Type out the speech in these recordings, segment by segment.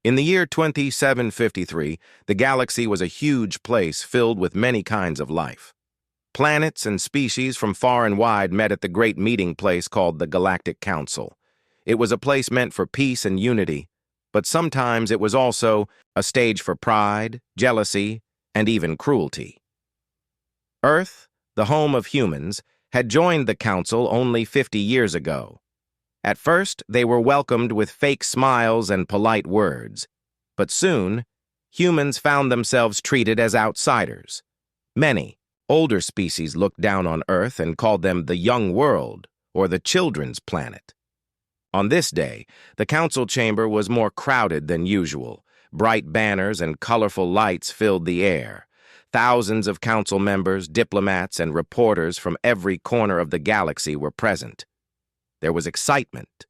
In the year 2753, the galaxy was a huge place filled with many kinds of life. Planets and species from far and wide met at the great meeting place called the Galactic Council. It was a place meant for peace and unity, but sometimes it was also a stage for pride, jealousy, and even cruelty. Earth, the home of humans, had joined the council only 50 years ago. At first, they were welcomed with fake smiles and polite words, but soon, humans found themselves treated as outsiders. Many older species looked down on Earth and called them the young world or the children's planet. On this day, the council chamber was more crowded than usual. Bright banners and colorful lights filled the air. Thousands of council members, diplomats, and reporters from every corner of the galaxy were present. There was excitement,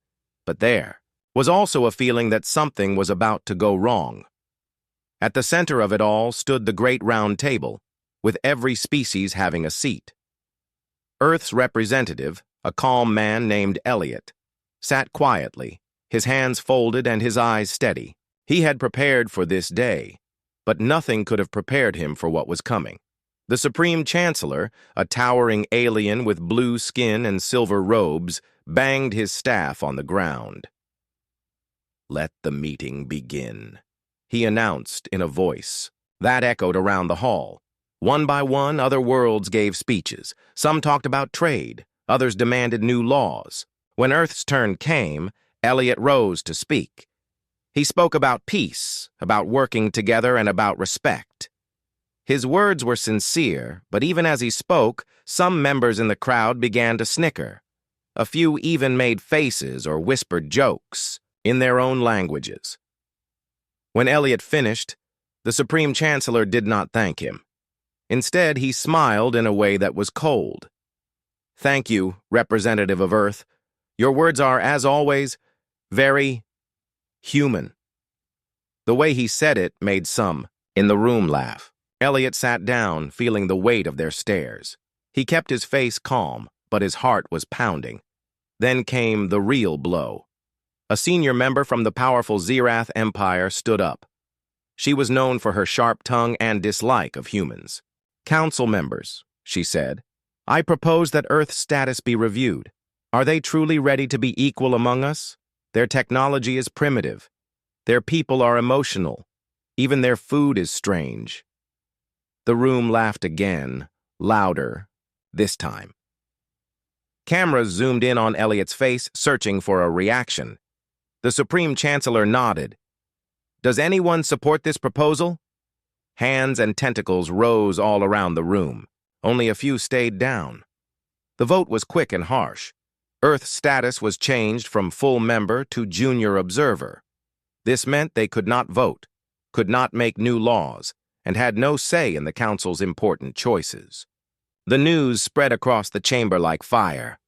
but there was also a feeling that something was about to go wrong. At the center of it all stood the great round table, with every species having a seat. Earth's representative, a calm man named Elliot, sat quietly, his hands folded and his eyes steady. He had prepared for this day, but nothing could have prepared him for what was coming. The Supreme Chancellor, a towering alien with blue skin and silver robes, banged his staff on the ground. "Let the meeting begin," he announced in a voice that echoed around the hall. One by one, other worlds gave speeches. Some talked about trade, others demanded new laws. When Earth's turn came, Elliot rose to speak. He spoke about peace, about working together, and about respect. His words were sincere, but even as he spoke, some members in the crowd began to snicker. A few even made faces or whispered jokes in their own languages. When Elliot finished, the Supreme Chancellor did not thank him. Instead, he smiled in a way that was cold. "Thank you, representative of Earth. Your words are, as always, very human." The way he said it made some in the room laugh. Elliot sat down, feeling the weight of their stares. He kept his face calm, but his heart was pounding. Then came the real blow. A senior member from the powerful Zerath Empire stood up. She was known for her sharp tongue and dislike of humans. "Council members," she said, "I propose that Earth's status be reviewed. Are they truly ready to be equal among us? Their technology is primitive. Their people are emotional. Even their food is strange." The room laughed again, louder, this time. Cameras zoomed in on Elliot's face, searching for a reaction. The Supreme Chancellor nodded. "Does anyone support this proposal?" Hands and tentacles rose all around the room. Only a few stayed down. The vote was quick and harsh. Earth's status was changed from full member to junior observer. This meant they could not vote, could not make new laws, and had no say in the Council's important choices. The news spread across the chamber like fire.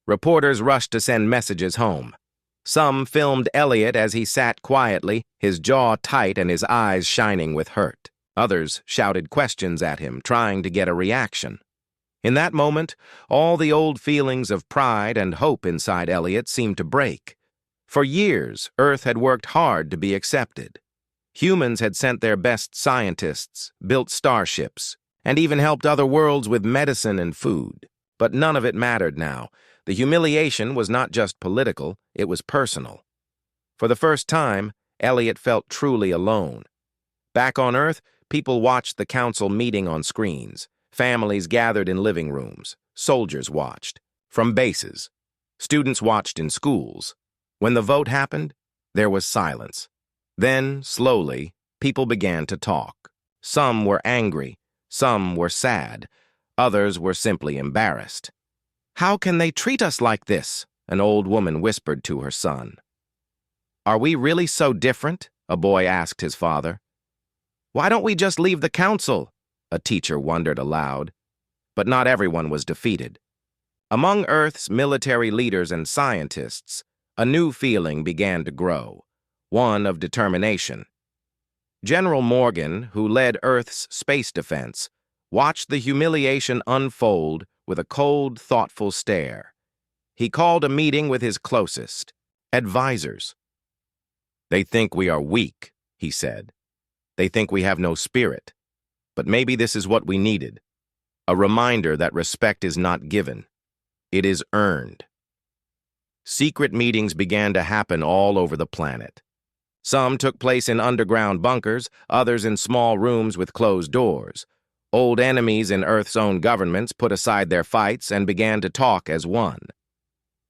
Reporters rushed to send messages home. Some filmed Elliot as he sat quietly, his jaw tight and his eyes shining with hurt. Others shouted questions at him, trying to get a reaction. In that moment, all the old feelings of pride and hope inside Elliot seemed to break. For years, Earth had worked hard to be accepted. Humans had sent their best scientists, built starships, and even helped other worlds with medicine and food. But none of it mattered now. The humiliation was not just political, it was personal. For the first time, Elliot felt truly alone. Back on Earth, people watched the council meeting on screens. Families gathered in living rooms. Soldiers watched from bases. Students watched in schools. When the vote happened, there was silence. Then, slowly, people began to talk. Some were angry. Some were sad. Others were simply embarrassed. "How can they treat us like this?" an old woman whispered to her son. "Are we really so different?" a boy asked his father. "Why don't we just leave the council?" a teacher wondered aloud. But not everyone was defeated. Among Earth's military leaders and scientists, a new feeling began to grow, one of determination. General Morgan, who led Earth's space defense, watched the humiliation unfold with a cold, thoughtful stare. He called a meeting with his closest advisors. "They think we are weak," he said. They think we have no spirit. But maybe this is what we needed. A reminder that respect is not given. It is earned. Secret meetings began to happen all over the planet. Some took place in underground bunkers, others in small rooms with closed doors. Old enemies in Earth's own governments put aside their fights and began to talk as one.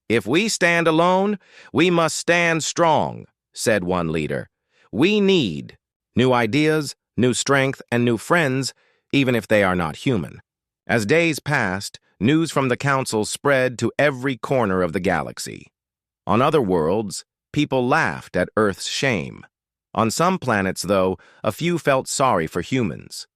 "If we stand alone, we must stand strong," said one leader. "We need new ideas, new strength, and new friends, even if they are not human." As days passed, news from the Council spread to every corner of the galaxy. On other worlds, people laughed at Earth's shame. On some planets, though, a few felt sorry for humans.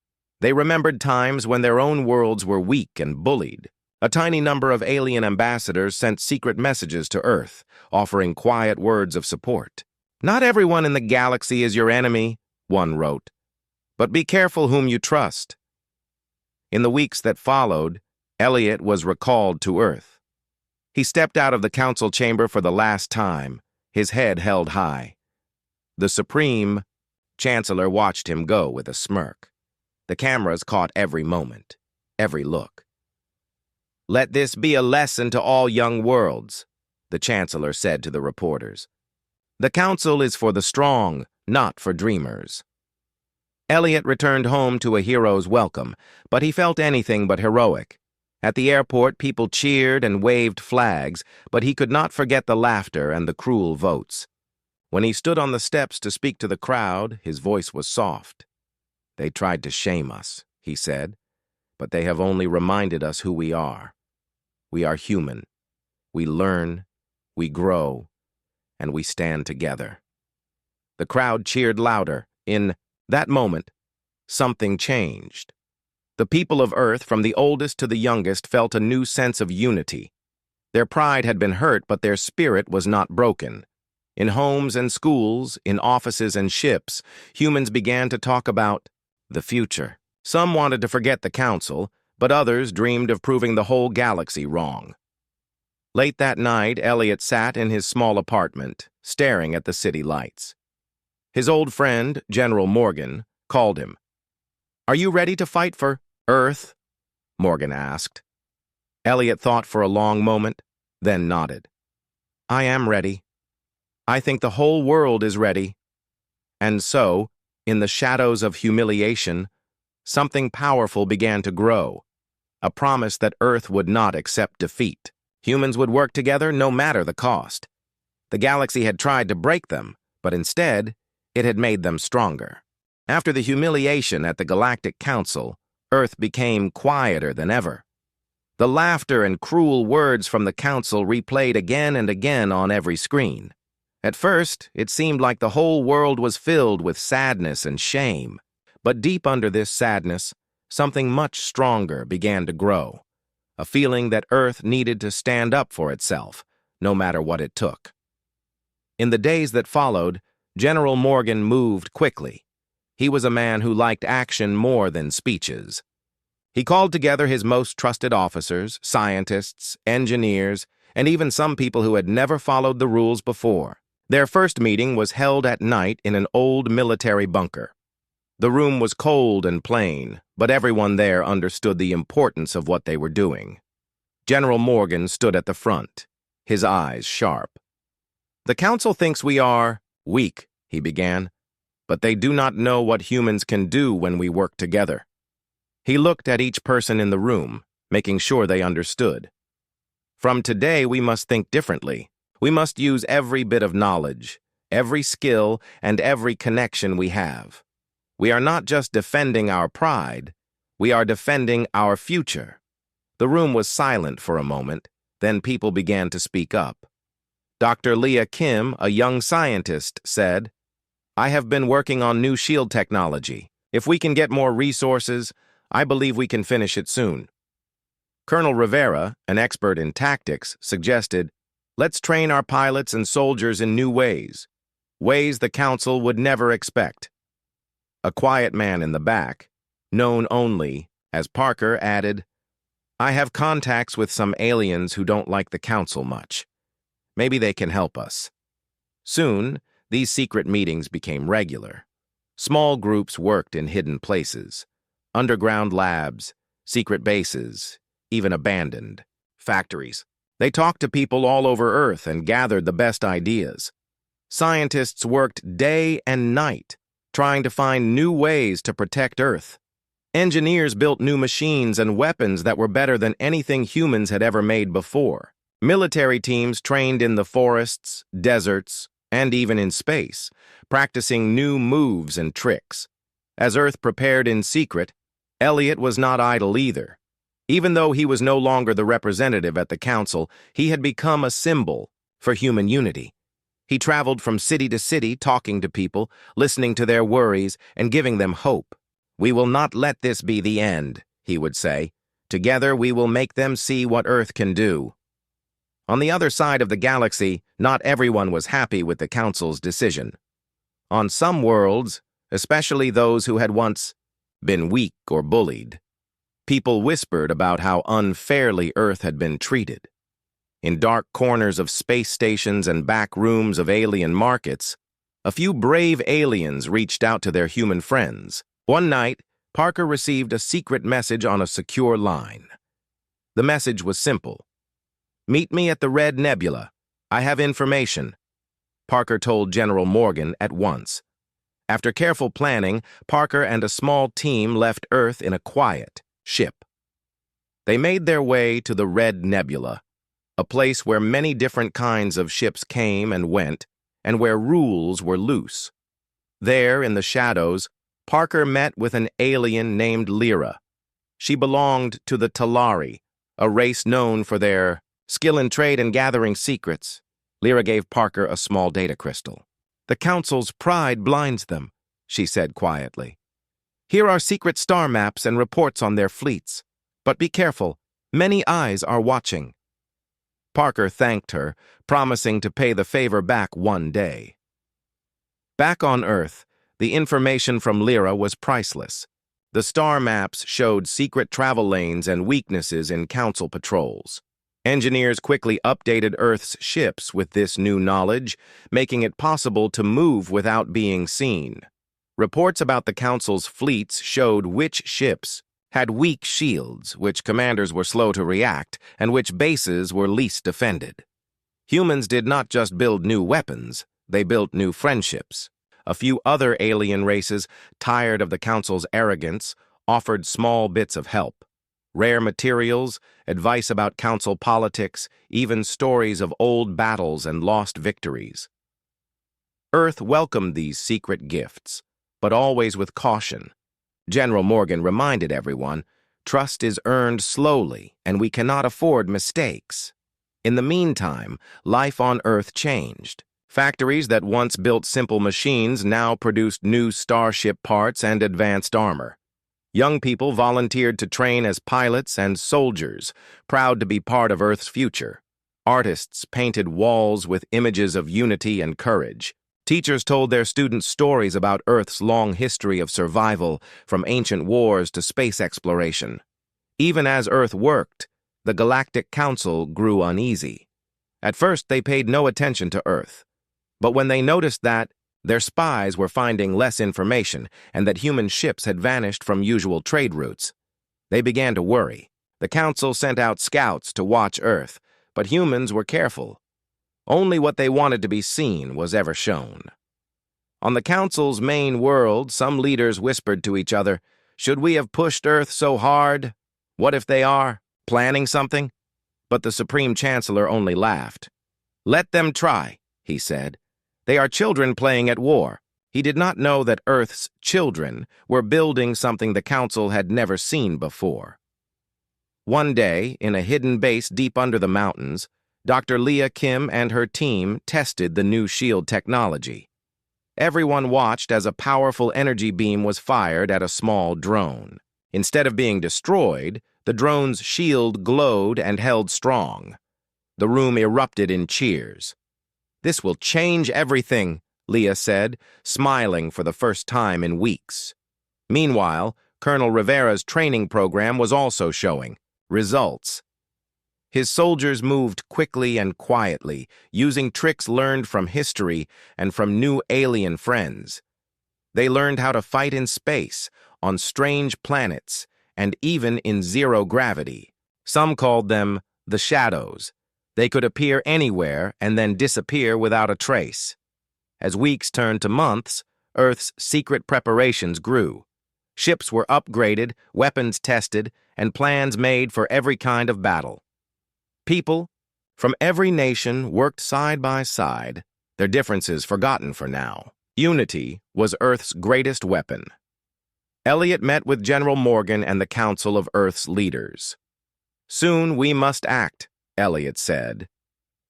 They remembered times when their own worlds were weak and bullied. A tiny number of alien ambassadors sent secret messages to Earth, offering quiet words of support. "Not everyone in the galaxy is your enemy," one wrote, "but be careful whom you trust." In the weeks that followed, Elliot was recalled to Earth. He stepped out of the council chamber for the last time, his head held high. The Supreme Chancellor watched him go with a smirk. The cameras caught every moment, every look. "Let this be a lesson to all young worlds," the Chancellor said to the reporters. "The Council is for the strong, not for dreamers." Elliot returned home to a hero's welcome, but he felt anything but heroic. At the airport, people cheered and waved flags, but he could not forget the laughter and the cruel votes. When he stood on the steps to speak to the crowd, his voice was soft. "They tried to shame us," he said, "but they have only reminded us who we are. We are human. We learn, we grow, and we stand together." The crowd cheered louder. In that moment, something changed. The people of Earth, from the oldest to the youngest, felt a new sense of unity. Their pride had been hurt, but their spirit was not broken. In homes and schools, in offices and ships, humans began to talk about the future. Some wanted to forget the Council, but others dreamed of proving the whole galaxy wrong. Late that night, Elliot sat in his small apartment, staring at the city lights. His old friend, General Morgan, called him. "Are you ready to fight for Earth?" Morgan asked. Elliot thought for a long moment, then nodded. "I am ready. I think the whole world is ready." And so, in the shadows of humiliation, something powerful began to grow. A promise that Earth would not accept defeat. Humans would work together no matter the cost. The galaxy had tried to break them, but instead, it had made them stronger. After the humiliation at the Galactic Council, Earth became quieter than ever. The laughter and cruel words from the Council replayed again and again on every screen. At first, it seemed like the whole world was filled with sadness and shame. But deep under this sadness, something much stronger began to grow. A feeling that Earth needed to stand up for itself, no matter what it took. In the days that followed, General Morgan moved quickly. He was a man who liked action more than speeches. He called together his most trusted officers, scientists, engineers, and even some people who had never followed the rules before. Their first meeting was held at night in an old military bunker. The room was cold and plain, but everyone there understood the importance of what they were doing. General Morgan stood at the front, his eyes sharp. "The Council thinks we are weak," he began, "but they do not know what humans can do when we work together." He looked at each person in the room, making sure they understood. "From today, we must think differently. We must use every bit of knowledge, every skill, and every connection we have. We are not just defending our pride, we are defending our future." The room was silent for a moment, then people began to speak up. Dr. Leah Kim, a young scientist, said, "I have been working on new shield technology. If we can get more resources, I believe we can finish it soon." Colonel Rivera, an expert in tactics, suggested, "Let's train our pilots and soldiers in new ways the Council would never expect." A quiet man in the back, known only as Parker, added, "I have contacts with some aliens who don't like the Council much. Maybe they can help us." Soon, these secret meetings became regular. Small groups worked in hidden places, underground labs, secret bases, even abandoned factories. They talked to people all over Earth and gathered the best ideas. Scientists worked day and night, trying to find new ways to protect Earth. Engineers built new machines and weapons that were better than anything humans had ever made before. Military teams trained in the forests, deserts, and even in space, practicing new moves and tricks. As Earth prepared in secret, Elliot was not idle either. Even though he was no longer the representative at the council, he had become a symbol for human unity. He traveled from city to city, talking to people, listening to their worries, and giving them hope. "We will not let this be the end," he would say. "Together we will make them see what Earth can do." On the other side of the galaxy, not everyone was happy with the council's decision. On some worlds, especially those who had once been weak or bullied, people whispered about how unfairly Earth had been treated. In dark corners of space stations and back rooms of alien markets, a few brave aliens reached out to their human friends. One night, Parker received a secret message on a secure line. The message was simple. "Meet me at the Red Nebula. I have information," Parker told General Morgan at once. After careful planning, Parker and a small team left Earth in a quiet ship. They made their way to the Red Nebula, a place where many different kinds of ships came and went, and where rules were loose. There, in the shadows, Parker met with an alien named Lyra. She belonged to the Talari, a race known for their skill in trade and gathering secrets. Lyra gave Parker a small data crystal. "The Council's pride blinds them," she said quietly. "Here are secret star maps and reports on their fleets. But be careful, many eyes are watching." Parker thanked her, promising to pay the favor back one day. Back on Earth, the information from Lyra was priceless. The star maps showed secret travel lanes and weaknesses in Council patrols. Engineers quickly updated Earth's ships with this new knowledge, making it possible to move without being seen. Reports about the Council's fleets showed which ships had weak shields, which commanders were slow to react, and which bases were least defended. Humans did not just build new weapons, they built new friendships. A few other alien races, tired of the Council's arrogance, offered small bits of help. Rare materials, advice about Council politics, even stories of old battles and lost victories. Earth welcomed these secret gifts, but always with caution. General Morgan reminded everyone, "Trust is earned slowly, and we cannot afford mistakes." In the meantime, life on Earth changed. Factories that once built simple machines now produced new starship parts and advanced armor. Young people volunteered to train as pilots and soldiers, proud to be part of Earth's future. Artists painted walls with images of unity and courage. Teachers told their students stories about Earth's long history of survival, from ancient wars to space exploration. Even as Earth worked, the Galactic Council grew uneasy. At first, they paid no attention to Earth. But when they noticed that their spies were finding less information and that human ships had vanished from usual trade routes, they began to worry. The Council sent out scouts to watch Earth, but humans were careful. Only what they wanted to be seen was ever shown. On the Council's main world, some leaders whispered to each other, "Should we have pushed Earth so hard? What if they are planning something?" But the Supreme Chancellor only laughed. "Let them try," he said. "They are children playing at war." He did not know that Earth's children were building something the Council had never seen before. One day, in a hidden base deep under the mountains, Dr. Leah Kim and her team tested the new shield technology. Everyone watched as a powerful energy beam was fired at a small drone. Instead of being destroyed, the drone's shield glowed and held strong. The room erupted in cheers. "This will change everything," Leah said, smiling for the first time in weeks. Meanwhile, Colonel Rivera's training program was also showing results. His soldiers moved quickly and quietly, using tricks learned from history and from new alien friends. They learned how to fight in space, on strange planets, and even in zero gravity. Some called them the Shadows. They could appear anywhere and then disappear without a trace. As weeks turned to months, Earth's secret preparations grew. Ships were upgraded, weapons tested, and plans made for every kind of battle. People from every nation worked side by side, their differences forgotten for now. Unity was Earth's greatest weapon. Elliot met with General Morgan and the Council of Earth's leaders. "Soon we must act," Elliot said.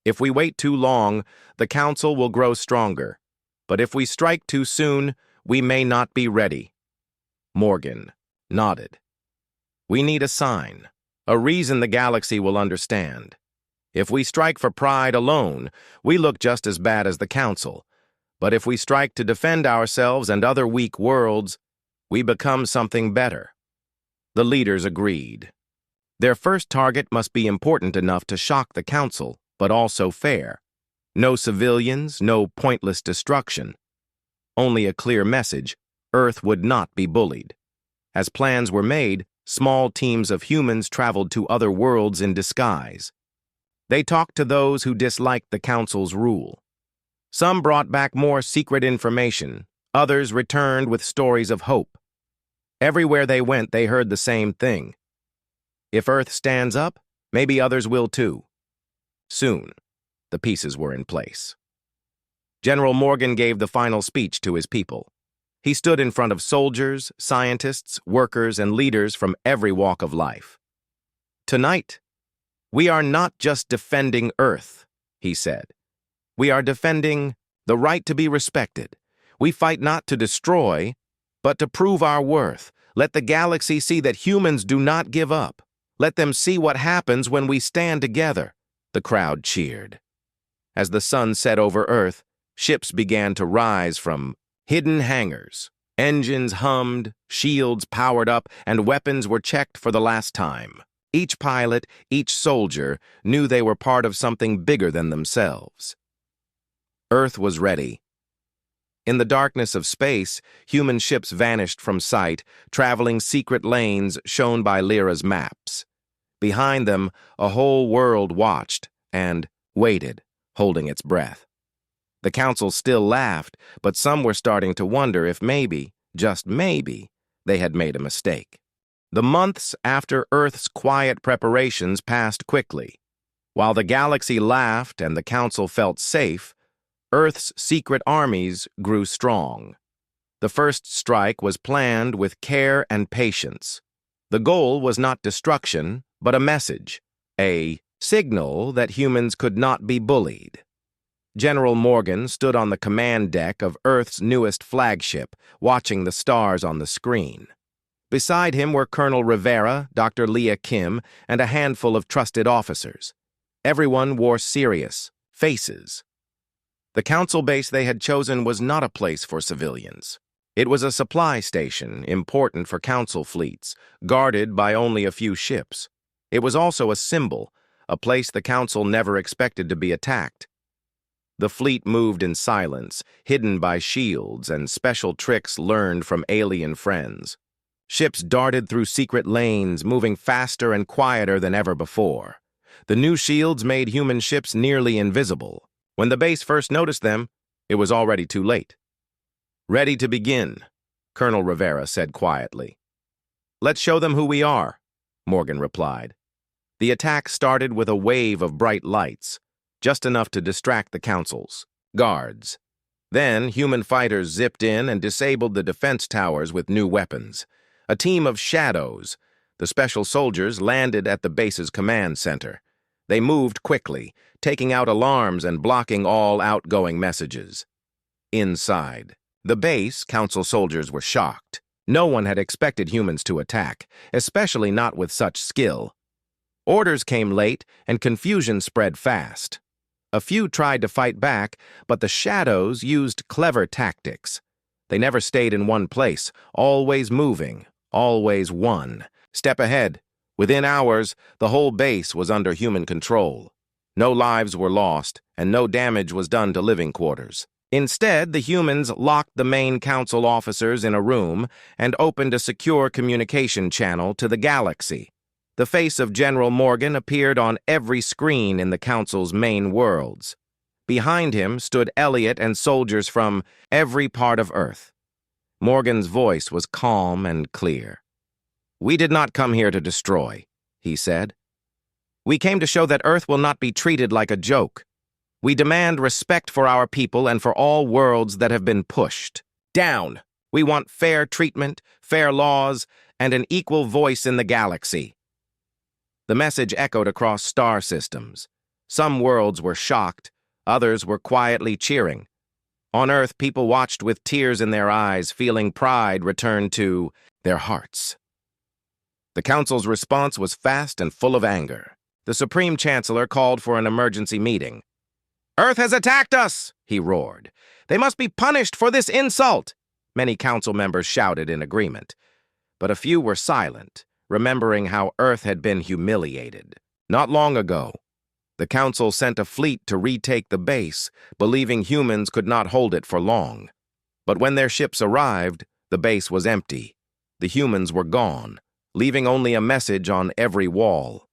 "If we wait too long, the Council will grow stronger. But if we strike too soon, we may not be ready." Morgan nodded. "We need a sign, a reason the galaxy will understand. If we strike for pride alone, we look just as bad as the Council. But if we strike to defend ourselves and other weak worlds, we become something better." The leaders agreed. Their first target must be important enough to shock the Council, but also fair. No civilians, no pointless destruction. Only a clear message: Earth would not be bullied. As plans were made, small teams of humans traveled to other worlds in disguise. They talked to those who disliked the Council's rule. Some brought back more secret information, others returned with stories of hope. Everywhere they went, they heard the same thing: if Earth stands up, maybe others will too. Soon, the pieces were in place. General Morgan gave the final speech to his people. He stood in front of soldiers, scientists, workers, and leaders from every walk of life. "Tonight, we are not just defending Earth," he said. "We are defending the right to be respected. We fight not to destroy, but to prove our worth. Let the galaxy see that humans do not give up. Let them see what happens when we stand together." The crowd cheered. As the sun set over Earth, ships began to rise from hidden hangars. Engines hummed, shields powered up, and weapons were checked for the last time. Each pilot, each soldier, knew they were part of something bigger than themselves. Earth was ready. In the darkness of space, human ships vanished from sight, traveling secret lanes shown by Lyra's maps. Behind them, a whole world watched and waited, holding its breath. The Council still laughed, but some were starting to wonder if maybe, just maybe, they had made a mistake. The months after Earth's quiet preparations passed quickly. While the galaxy laughed and the Council felt safe, Earth's secret armies grew strong. The first strike was planned with care and patience. The goal was not destruction, but a message, a signal that humans could not be bullied. General Morgan stood on the command deck of Earth's newest flagship, watching the stars on the screen. Beside him were Colonel Rivera, Dr. Leah Kim, and a handful of trusted officers. Everyone wore serious faces. The Council base they had chosen was not a place for civilians. It was a supply station, important for Council fleets, guarded by only a few ships. It was also a symbol, a place the Council never expected to be attacked. The fleet moved in silence, hidden by shields and special tricks learned from alien friends. Ships darted through secret lanes, moving faster and quieter than ever before. The new shields made human ships nearly invisible. When the base first noticed them, it was already too late. "Ready to begin," Colonel Rivera said quietly. "Let's show them who we are," Morgan replied. The attack started with a wave of bright lights, just enough to distract the Council's guards. Then, human fighters zipped in and disabled the defense towers with new weapons. A team of shadows, the special soldiers, landed at the base's command center. They moved quickly, taking out alarms and blocking all outgoing messages. Inside the base, Council soldiers were shocked. No one had expected humans to attack, especially not with such skill. Orders came late, and confusion spread fast. A few tried to fight back, but the shadows used clever tactics. They never stayed in one place, always moving, always one step ahead. Within hours, the whole base was under human control. No lives were lost, and no damage was done to living quarters. Instead, the humans locked the main council officers in a room and opened a secure communication channel to the galaxy. The face of General Morgan appeared on every screen in the council's main worlds. Behind him stood Elliot and soldiers from every part of Earth. Morgan's voice was calm and clear. "We did not come here to destroy," he said. "We came to show that Earth will not be treated like a joke. We demand respect for our people and for all worlds that have been pushed down. We want fair treatment, fair laws, and an equal voice in the galaxy." The message echoed across star systems. Some worlds were shocked, others were quietly cheering. On Earth, people watched with tears in their eyes, feeling pride return to their hearts. The Council's response was fast and full of anger. The Supreme Chancellor called for an emergency meeting. "Earth has attacked us!" he roared. "They must be punished for this insult!" Many council members shouted in agreement, but a few were silent, remembering how Earth had been humiliated. Not long ago, the council sent a fleet to retake the base, believing humans could not hold it for long. But when their ships arrived, the base was empty. The humans were gone, leaving only a message on every wall.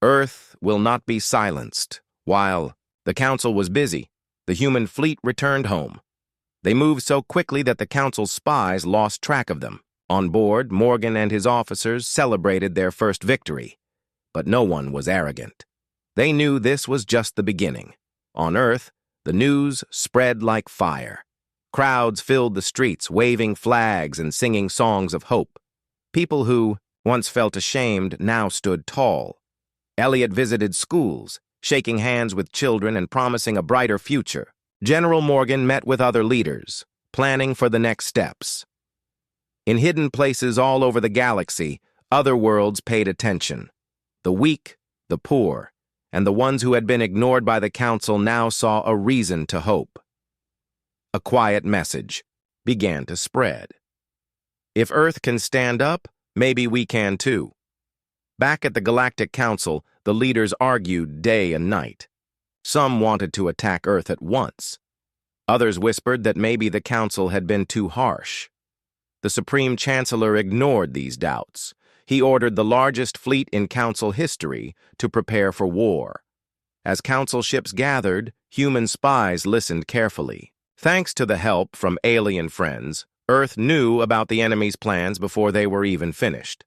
Earth will not be silenced. While the council was busy, the human fleet returned home. They moved so quickly that the council's spies lost track of them. On board, Morgan and his officers celebrated their first victory. But no one was arrogant. They knew this was just the beginning. On Earth, the news spread like fire. Crowds filled the streets, waving flags and singing songs of hope. People who once felt ashamed now stood tall. Elliot visited schools, shaking hands with children and promising a brighter future. General Morgan met with other leaders, planning for the next steps. In hidden places all over the galaxy, other worlds paid attention. The weak, the poor, and the ones who had been ignored by the council now saw a reason to hope. A quiet message began to spread. If Earth can stand up, maybe we can too. Back at the Galactic Council, the leaders argued day and night. Some wanted to attack Earth at once. Others whispered that maybe the council had been too harsh. The Supreme Chancellor ignored these doubts. He ordered the largest fleet in council history to prepare for war. As council ships gathered, human spies listened carefully. Thanks to the help from alien friends, Earth knew about the enemy's plans before they were even finished.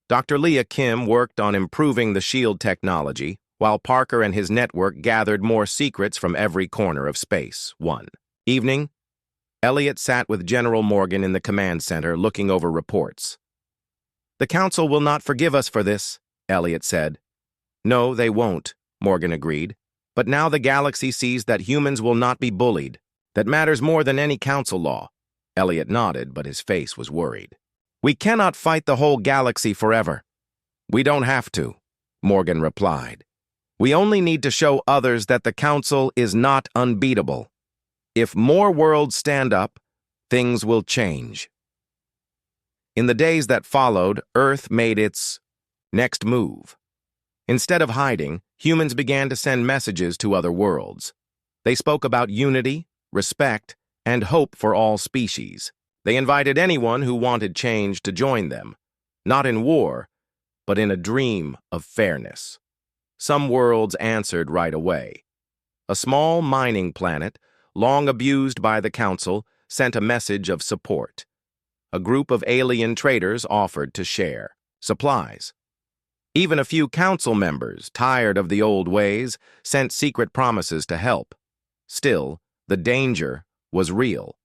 Dr. Leah Kim worked on improving the shield technology, while Parker and his network gathered more secrets from every corner of space. One evening, Elliot sat with General Morgan in the command center looking over reports. "The council will not forgive us for this," Elliot said. "No, they won't," Morgan agreed. "But now the galaxy sees that humans will not be bullied. That matters more than any council law." Elliot nodded, but his face was worried. "We cannot fight the whole galaxy forever." "We don't have to," Morgan replied. "We only need to show others that the council is not unbeatable. If more worlds stand up, things will change." In the days that followed, Earth made its next move. Instead of hiding, humans began to send messages to other worlds. They spoke about unity, respect, and hope for all species. They invited anyone who wanted change to join them, not in war, but in a dream of fairness. Some worlds answered right away. A small mining planet, long abused by the council, sent a message of support. A group of alien traders offered to share supplies. Even a few council members, tired of the old ways, sent secret promises to help. Still, the danger was real.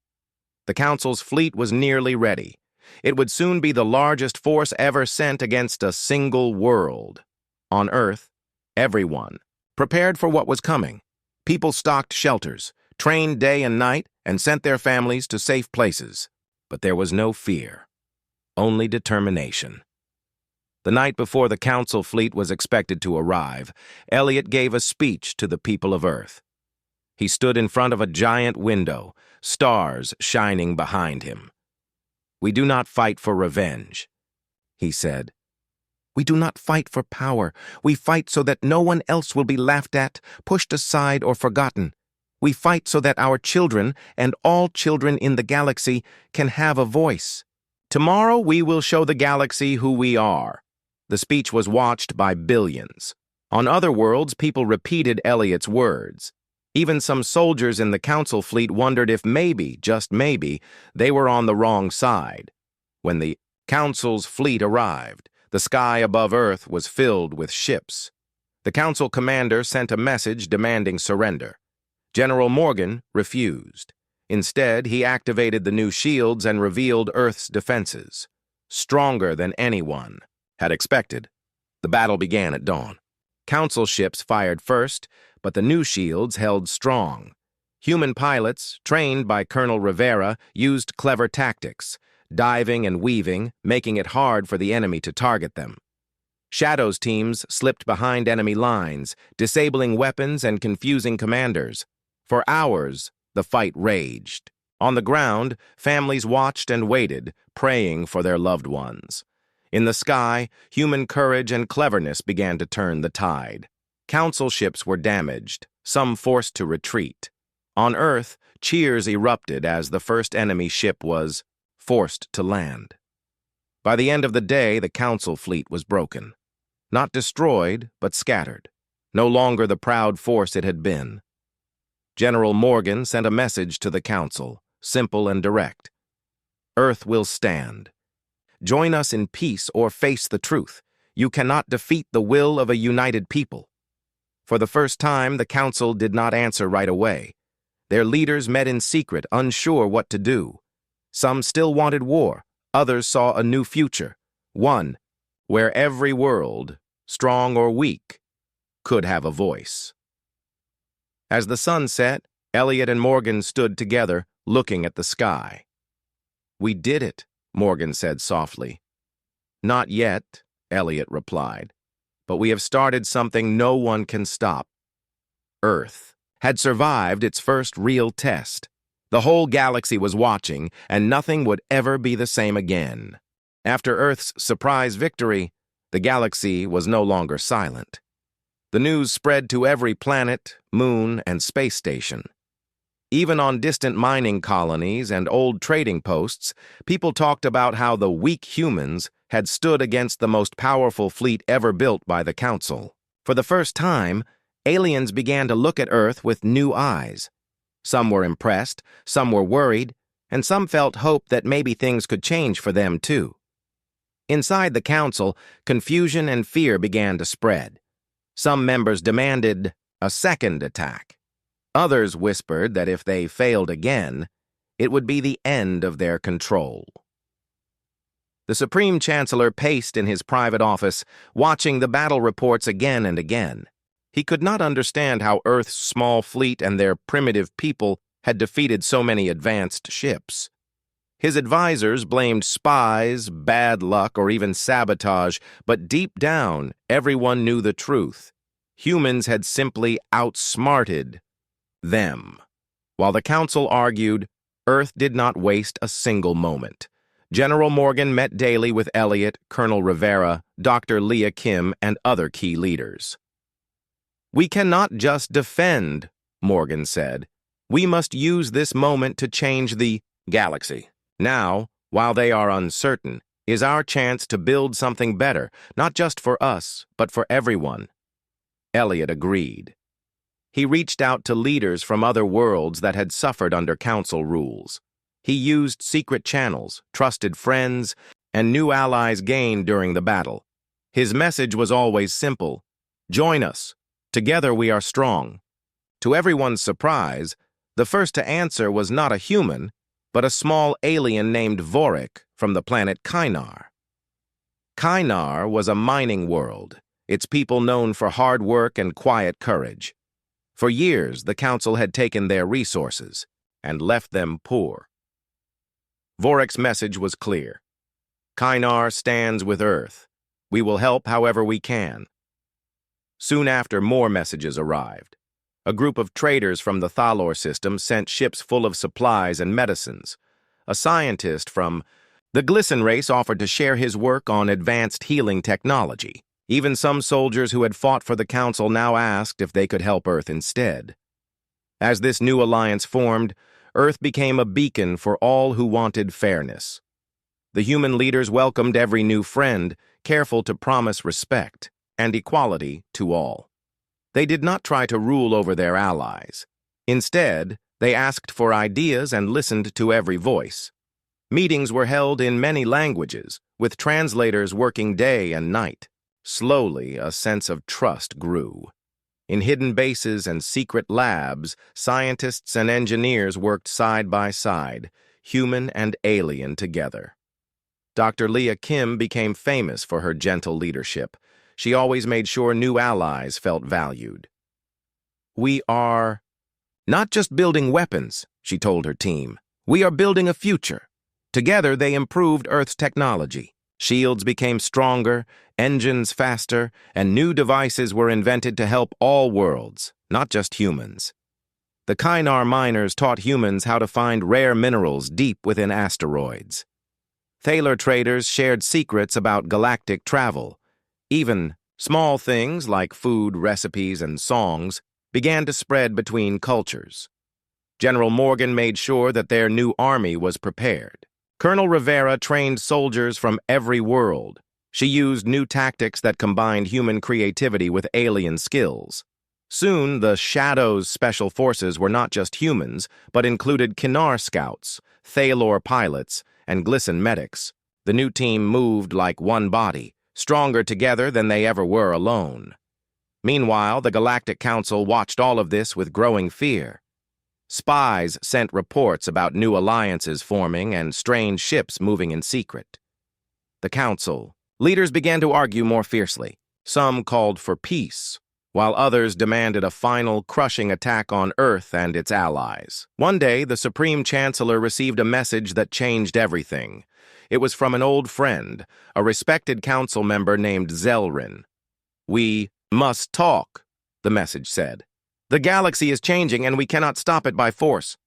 The council's fleet was nearly ready. It would soon be the largest force ever sent against a single world. On Earth, everyone prepared for what was coming. People stocked shelters, trained day and night, and sent their families to safe places. But there was no fear, only determination. The night before the council fleet was expected to arrive, Elliot gave a speech to the people of Earth. He stood in front of a giant window, stars shining behind him. "We do not fight for revenge," he said. "We do not fight for power. We fight so that no one else will be laughed at, pushed aside, or forgotten. We fight so that our children and all children in the galaxy can have a voice. Tomorrow we will show the galaxy who we are." The speech was watched by billions. On other worlds, people repeated Elliot's words. Even some soldiers in the Council fleet wondered if maybe, just maybe, they were on the wrong side. When the Council's fleet arrived, the sky above Earth was filled with ships. The Council commander sent a message demanding surrender. General Morgan refused. Instead, he activated the new shields and revealed Earth's defenses, stronger than anyone had expected. The battle began at dawn. Council ships fired first, but the new shields held strong. Human pilots, trained by Colonel Rivera, used clever tactics, diving and weaving, making it hard for the enemy to target them. Shadows teams slipped behind enemy lines, disabling weapons and confusing commanders. For hours, the fight raged. On the ground, families watched and waited, praying for their loved ones. In the sky, human courage and cleverness began to turn the tide. Council ships were damaged, some forced to retreat. On Earth, cheers erupted as the first enemy ship was forced to land. By the end of the day, the Council fleet was broken. Not destroyed, but scattered. No longer the proud force it had been. General Morgan sent a message to the Council, simple and direct. Earth will stand. Join us in peace or face the truth. You cannot defeat the will of a united people. For the first time, the Council did not answer right away. Their leaders met in secret, unsure what to do. Some still wanted war. Others saw a new future. One where every world, strong or weak, could have a voice. As the sun set, Elliot and Morgan stood together, looking at the sky. "We did it," Morgan said softly. "Not yet," Elliot replied. "But we have started something no one can stop." Earth had survived its first real test. The whole galaxy was watching, and nothing would ever be the same again. After Earth's surprise victory, the galaxy was no longer silent. The news spread to every planet, moon, and space station. Even on distant mining colonies and old trading posts, people talked about how the weak humans had stood against the most powerful fleet ever built by the Council. For the first time, aliens began to look at Earth with new eyes. Some were impressed, some were worried, and some felt hope that maybe things could change for them too. Inside the Council, confusion and fear began to spread. Some members demanded a second attack. Others whispered that if they failed again, it would be the end of their control. The Supreme Chancellor paced in his private office, watching the battle reports again and again. He could not understand how Earth's small fleet and their primitive people had defeated so many advanced ships. His advisors blamed spies, bad luck, or even sabotage, but deep down, everyone knew the truth. Humans had simply outsmarted them. While the Council argued, Earth did not waste a single moment. General Morgan met daily with Elliot, Colonel Rivera, Dr. Leah Kim, and other key leaders. "We cannot just defend," Morgan said. "We must use this moment to change the galaxy. Now, while they are uncertain, is our chance to build something better, not just for us, but for everyone." Elliot agreed. He reached out to leaders from other worlds that had suffered under Council rules. He used secret channels, trusted friends, and new allies gained during the battle. His message was always simple: join us. Together we are strong. To everyone's surprise, the first to answer was not a human, but a small alien named Vorik from the planet Kynar. Kynar was a mining world, its people known for hard work and quiet courage. For years, the Council had taken their resources and left them poor. Vorik's message was clear. Kynar stands with Earth. We will help however we can. Soon after, more messages arrived. A group of traders from the Thalor system sent ships full of supplies and medicines. A scientist from the Glisten race offered to share his work on advanced healing technology. Even some soldiers who had fought for the Council now asked if they could help Earth instead. As this new alliance formed, Earth became a beacon for all who wanted fairness. The human leaders welcomed every new friend, careful to promise respect and equality to all. They did not try to rule over their allies. Instead, they asked for ideas and listened to every voice. Meetings were held in many languages, with translators working day and night. Slowly, a sense of trust grew. In hidden bases and secret labs, scientists and engineers worked side by side, human and alien together. Dr. Leah Kim became famous for her gentle leadership. She always made sure new allies felt valued. "We are not just building weapons," she told her team. "We are building a future." Together, they improved Earth's technology. Shields became stronger, engines faster, and new devices were invented to help all worlds, not just humans. The Kynar miners taught humans how to find rare minerals deep within asteroids. Thaler traders shared secrets about galactic travel. Even small things like food, recipes, and songs began to spread between cultures. General Morgan made sure that their new army was prepared. Colonel Rivera trained soldiers from every world. She used new tactics that combined human creativity with alien skills. Soon, the Shadow's special forces were not just humans, but included Kynar scouts, Thalor pilots, and Glisten medics. The new team moved like one body, stronger together than they ever were alone. Meanwhile, the Galactic Council watched all of this with growing fear. Spies sent reports about new alliances forming and strange ships moving in secret. The Council leaders began to argue more fiercely. Some called for peace, while others demanded a final, crushing attack on Earth and its allies. One day, the Supreme Chancellor received a message that changed everything. It was from an old friend, a respected council member named Zelrin. "We must talk," the message said. "The galaxy is changing and we cannot stop it by force."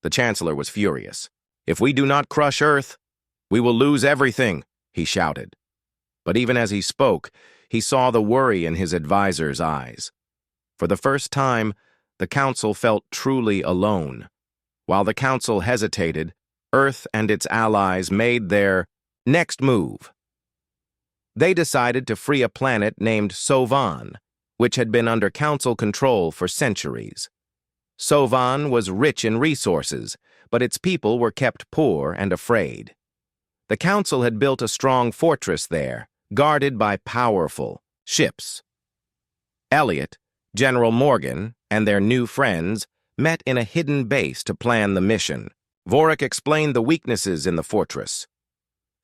The Chancellor was furious. "If we do not crush Earth, we will lose everything," he shouted. But even as he spoke, he saw the worry in his advisor's eyes. For the first time, the Council felt truly alone. While the Council hesitated, Earth and its allies made their next move. They decided to free a planet named Sovan, which had been under Council control for centuries. Sovan was rich in resources, but its people were kept poor and afraid. The Council had built a strong fortress there, guarded by powerful ships. Elliot, General Morgan, and their new friends met in a hidden base to plan the mission. Vorik explained the weaknesses in the fortress.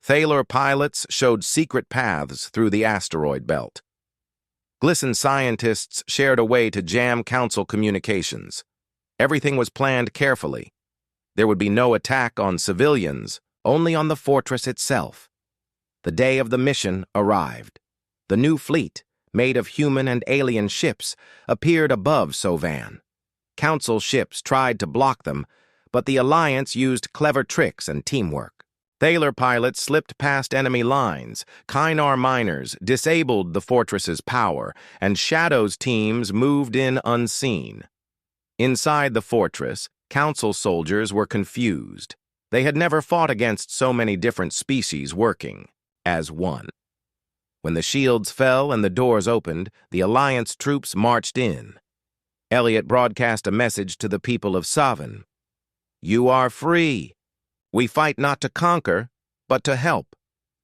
Thaler pilots showed secret paths through the asteroid belt. Glisten scientists shared a way to jam Council communications. Everything was planned carefully. There would be no attack on civilians, only on the fortress itself. The day of the mission arrived. The new fleet, made of human and alien ships, appeared above Sovan. Council ships tried to block them, but the Alliance used clever tricks and teamwork. Thaler pilots slipped past enemy lines, Kynar miners disabled the fortress's power, and Shadow's teams moved in unseen. Inside the fortress, Council soldiers were confused. They had never fought against so many different species working as one. When the shields fell and the doors opened, the Alliance troops marched in. Elliot broadcast a message to the people of Sovan. "You are free. We fight not to conquer, but to help.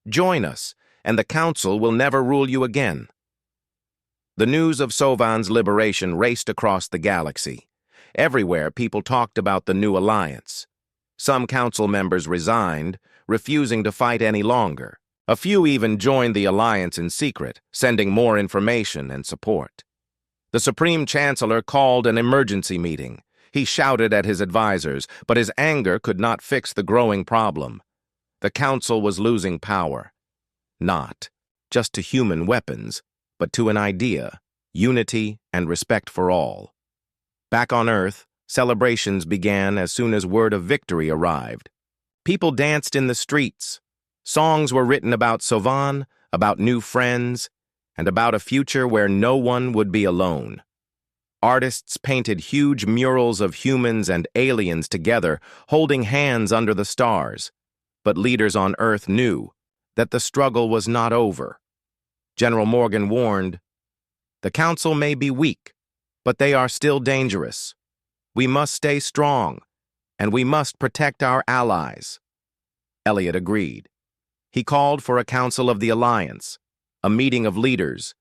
Join us, and the Council will never rule you again." The news of Sovan's liberation raced across the galaxy. Everywhere, people talked about the new alliance. Some Council members resigned, refusing to fight any longer. A few even joined the alliance in secret, sending more information and support. The Supreme Chancellor called an emergency meeting. He shouted at his advisors, but his anger could not fix the growing problem. The Council was losing power. Not just to human weapons, but to an idea, unity and respect for all. Back on Earth, celebrations began as soon as word of victory arrived. People danced in the streets. Songs were written about Sovan, about new friends, and about a future where no one would be alone. Artists painted huge murals of humans and aliens together, holding hands under the stars. But leaders on Earth knew that the struggle was not over. General Morgan warned, "The Council may be weak, but they are still dangerous. We must stay strong, and we must protect our allies." Elliot agreed. He called for a Council of the Alliance, a meeting of leaders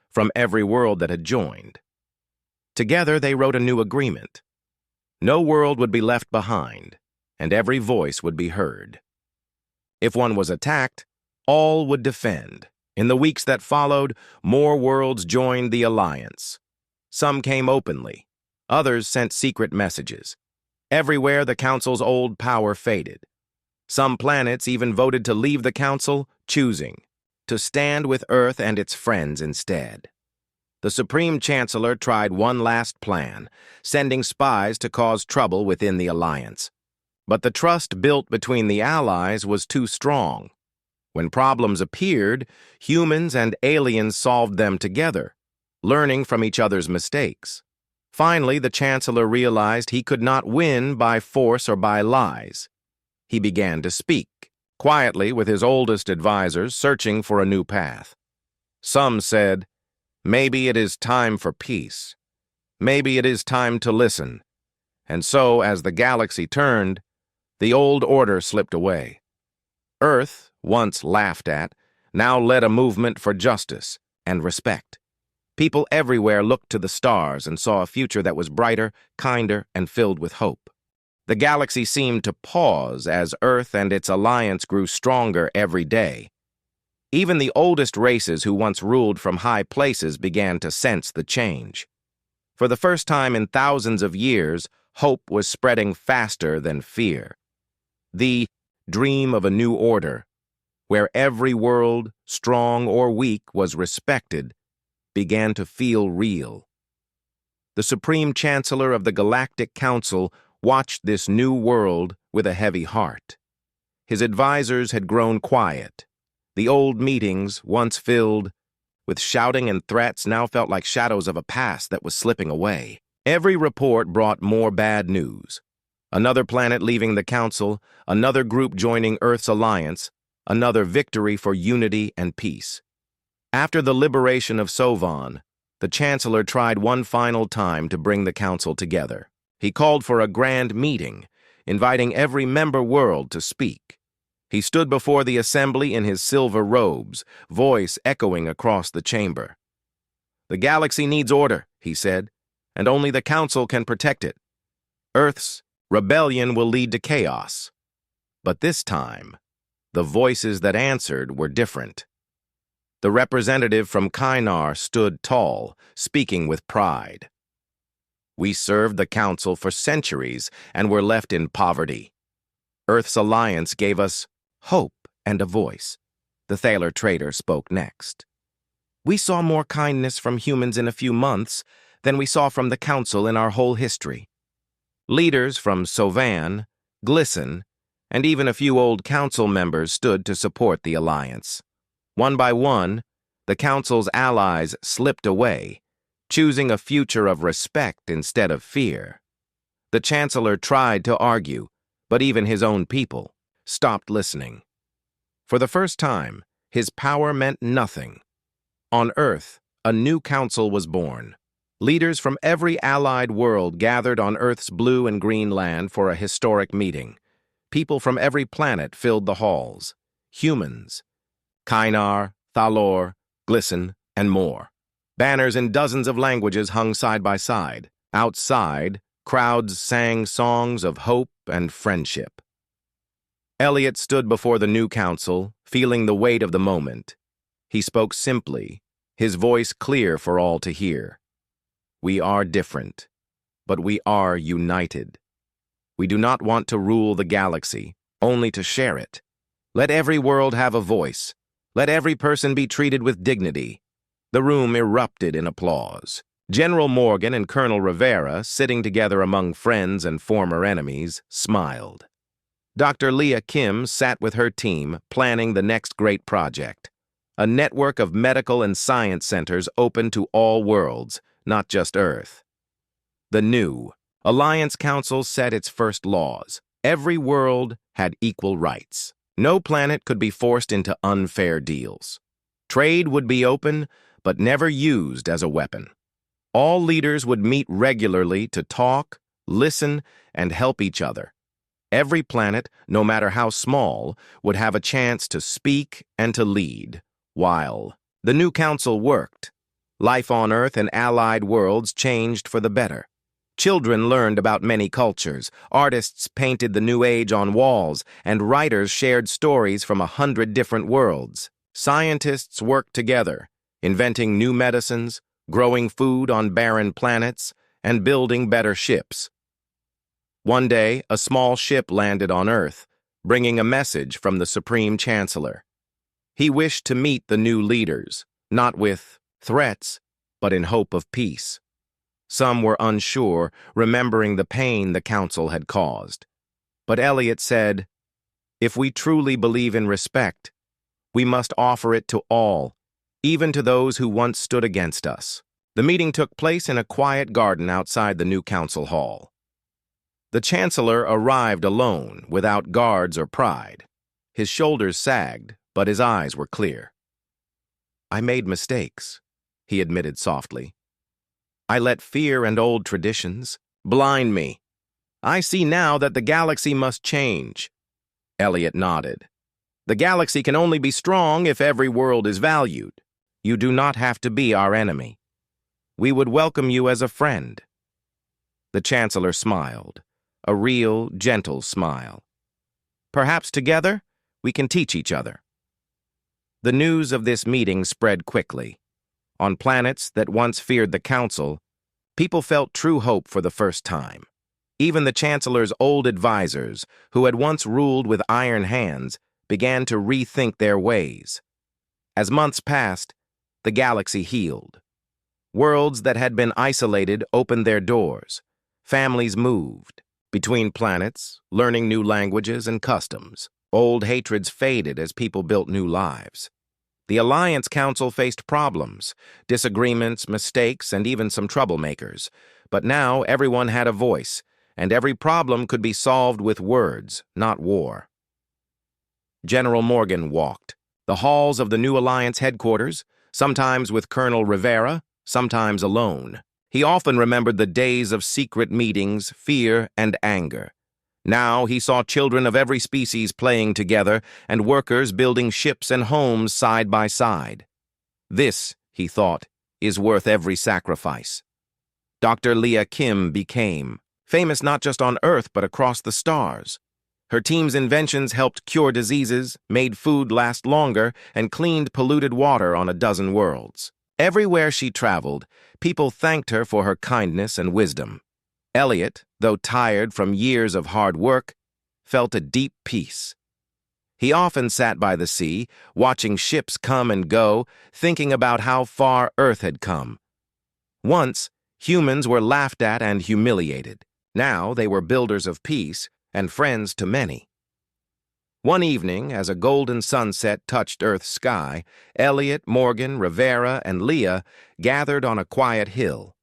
from every world that had joined. Together, they wrote a new agreement. No world would be left behind, and every voice would be heard. If one was attacked, all would defend. In the weeks that followed, more worlds joined the alliance. Some came openly. Others sent secret messages. Everywhere, the Council's old power faded. Some planets even voted to leave the Council, choosing to stand with Earth and its friends instead. The Supreme Chancellor tried one last plan, sending spies to cause trouble within the alliance. But the trust built between the allies was too strong. When problems appeared, humans and aliens solved them together, learning from each other's mistakes. Finally, the Chancellor realized he could not win by force or by lies. He began to speak, quietly with his oldest advisors, searching for a new path. Some said, "Maybe it is time for peace. Maybe it is time to listen." And so, as the galaxy turned, the old order slipped away. Earth, once laughed at, now led a movement for justice and respect. People everywhere looked to the stars and saw a future that was brighter, kinder, and filled with hope. The galaxy seemed to pause as Earth and its alliance grew stronger every day. Even the oldest races who once ruled from high places began to sense the change. For the first time in thousands of years, hope was spreading faster than fear. The dream of a new order, where every world, strong or weak, was respected, began to feel real. The Supreme Chancellor of the Galactic Council watched this new world with a heavy heart. His advisors had grown quiet. The old meetings, once filled with shouting and threats, now felt like shadows of a past that was slipping away. Every report brought more bad news. Another planet leaving the Council, another group joining Earth's alliance, another victory for unity and peace. After the liberation of Sovan, the Chancellor tried one final time to bring the Council together. He called for a grand meeting, inviting every member world to speak. He stood before the assembly in his silver robes, voice echoing across the chamber. "The galaxy needs order," he said, "and only the Council can protect it. Earth's rebellion will lead to chaos." But this time, the voices that answered were different. The representative from Kynar stood tall, speaking with pride. "We served the Council for centuries and were left in poverty. Earth's alliance gave us hope and a voice." The Thaler trader spoke next. "We saw more kindness from humans in a few months than we saw from the Council in our whole history." Leaders from Sovan, Glisten, and even a few old Council members stood to support the alliance. One by one, the Council's allies slipped away, choosing a future of respect instead of fear. The Chancellor tried to argue, but even his own people stopped listening. For the first time, his power meant nothing. On Earth, a new council was born. Leaders from every allied world gathered on Earth's blue and green land for a historic meeting. People from every planet filled the halls. Humans, Kynar, Thalor, Glisten, and more. Banners in dozens of languages hung side by side. Outside, crowds sang songs of hope and friendship. Elliot stood before the new council, feeling the weight of the moment. He spoke simply, his voice clear for all to hear. "We are different, but we are united. We do not want to rule the galaxy, only to share it. Let every world have a voice. Let every person be treated with dignity." The room erupted in applause. General Morgan and Colonel Rivera, sitting together among friends and former enemies, smiled. Dr. Leah Kim sat with her team, planning the next great project. A network of medical and science centers open to all worlds, not just Earth. The new Alliance Council set its first laws. Every world had equal rights. No planet could be forced into unfair deals. Trade would be open, but never used as a weapon. All leaders would meet regularly to talk, listen, and help each other. Every planet, no matter how small, would have a chance to speak and to lead. While the new council worked, life on Earth and allied worlds changed for the better. Children learned about many cultures, artists painted the new age on walls, and writers shared stories from 100 different worlds. Scientists worked together, inventing new medicines, growing food on barren planets, and building better ships. One day, a small ship landed on Earth, bringing a message from the Supreme Chancellor. He wished to meet the new leaders, not with threats, but in hope of peace. Some were unsure, remembering the pain the council had caused. But Elliot said, "If we truly believe in respect, we must offer it to all, even to those who once stood against us." The meeting took place in a quiet garden outside the new council hall. The Chancellor arrived alone, without guards or pride. His shoulders sagged, but his eyes were clear. "I made mistakes," he admitted softly. "I let fear and old traditions blind me. I see now that the galaxy must change." Elliot nodded. "The galaxy can only be strong if every world is valued. You do not have to be our enemy. We would welcome you as a friend." The Chancellor smiled, a real, gentle smile. "Perhaps together we can teach each other." The news of this meeting spread quickly. On planets that once feared the Council, people felt true hope for the first time. Even the Chancellor's old advisors, who had once ruled with iron hands, began to rethink their ways. As months passed, the galaxy healed. Worlds that had been isolated opened their doors. Families moved between planets, learning new languages and customs. Old hatreds faded as people built new lives. The Alliance Council faced problems, disagreements, mistakes, and even some troublemakers. But now everyone had a voice, and every problem could be solved with words, not war. General Morgan walked the halls of the new Alliance headquarters, sometimes with Colonel Rivera, sometimes alone. He often remembered the days of secret meetings, fear, and anger. Now he saw children of every species playing together and workers building ships and homes side by side. This, he thought, is worth every sacrifice. Dr. Leah Kim became famous not just on Earth but across the stars. Her team's inventions helped cure diseases, made food last longer, and cleaned polluted water on a dozen worlds. Everywhere she traveled, people thanked her for her kindness and wisdom. Elliot, though tired from years of hard work, felt a deep peace. He often sat by the sea, watching ships come and go, thinking about how far Earth had come. Once, humans were laughed at and humiliated. Now they were builders of peace and friends to many. One evening, as a golden sunset touched Earth's sky, Elliot, Morgan, Rivera, and Leah gathered on a quiet hill.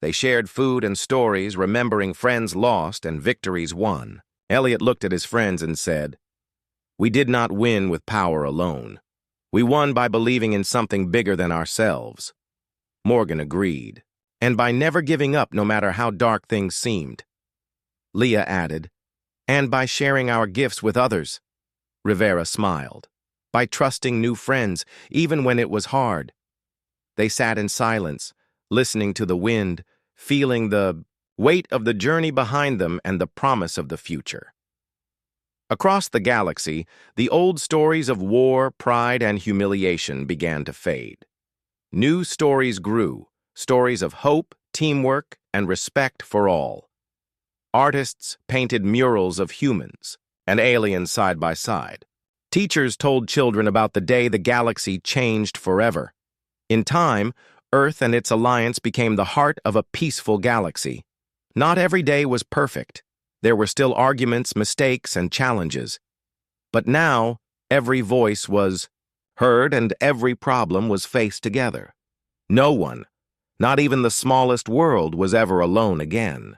They shared food and stories, remembering friends lost and victories won. Elliot looked at his friends and said, "We did not win with power alone. We won by believing in something bigger than ourselves." Morgan agreed, "And by never giving up no matter how dark things seemed." Leah added, "And by sharing our gifts with others." Rivera smiled, "By trusting new friends, even when it was hard." They sat in silence, listening to the wind, feeling the weight of the journey behind them and the promise of the future. Across the galaxy, the old stories of war, pride, and humiliation began to fade. New stories grew, stories of hope, teamwork, and respect for all. Artists painted murals of humans and aliens side by side. Teachers told children about the day the galaxy changed forever. In time, Earth and its alliance became the heart of a peaceful galaxy. Not every day was perfect. There were still arguments, mistakes, and challenges. But now, every voice was heard and every problem was faced together. No one, Not even the smallest world was ever alone again.